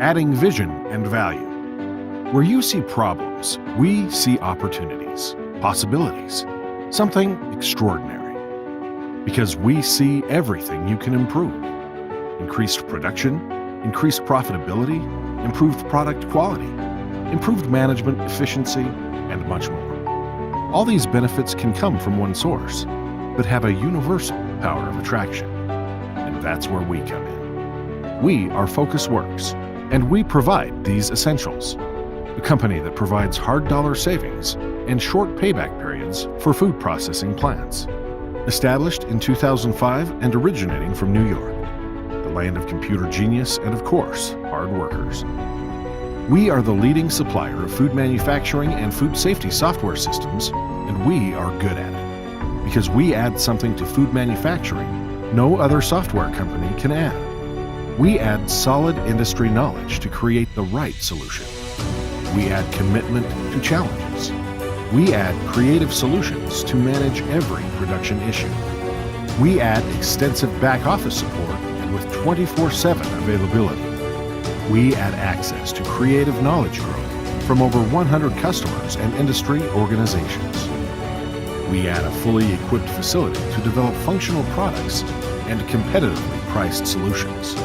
adding vision and value. Where you see problems, we see opportunities, possibilities, something extraordinary. Because we see everything you can improve. Increased production, increased profitability, improved product quality, improved management efficiency, and much more. All these benefits can come from one source, but have a universal power of attraction. And that's where we come in. We are Focus Works, and we provide these essentials. A company that provides hard dollar savings and short payback periods for food processing plants. Established in 2005 and originating from New York, the land of computer genius and, of course, hard workers. We are the leading supplier of food manufacturing and food safety software systems, and we are good at it. Because we add something to food manufacturing no other software company can add. We add solid industry knowledge to create the right solution. We add commitment to challenges. We add creative solutions to manage every production issue. We add extensive back office support and with 24/7 availability. We add access to creative knowledge growth from over 100 customers and industry organizations. We add a fully equipped facility to develop functional products and competitively priced solutions.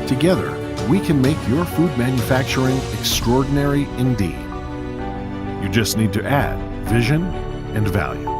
Together, we can make your food manufacturing extraordinary indeed. You just need to add vision and value.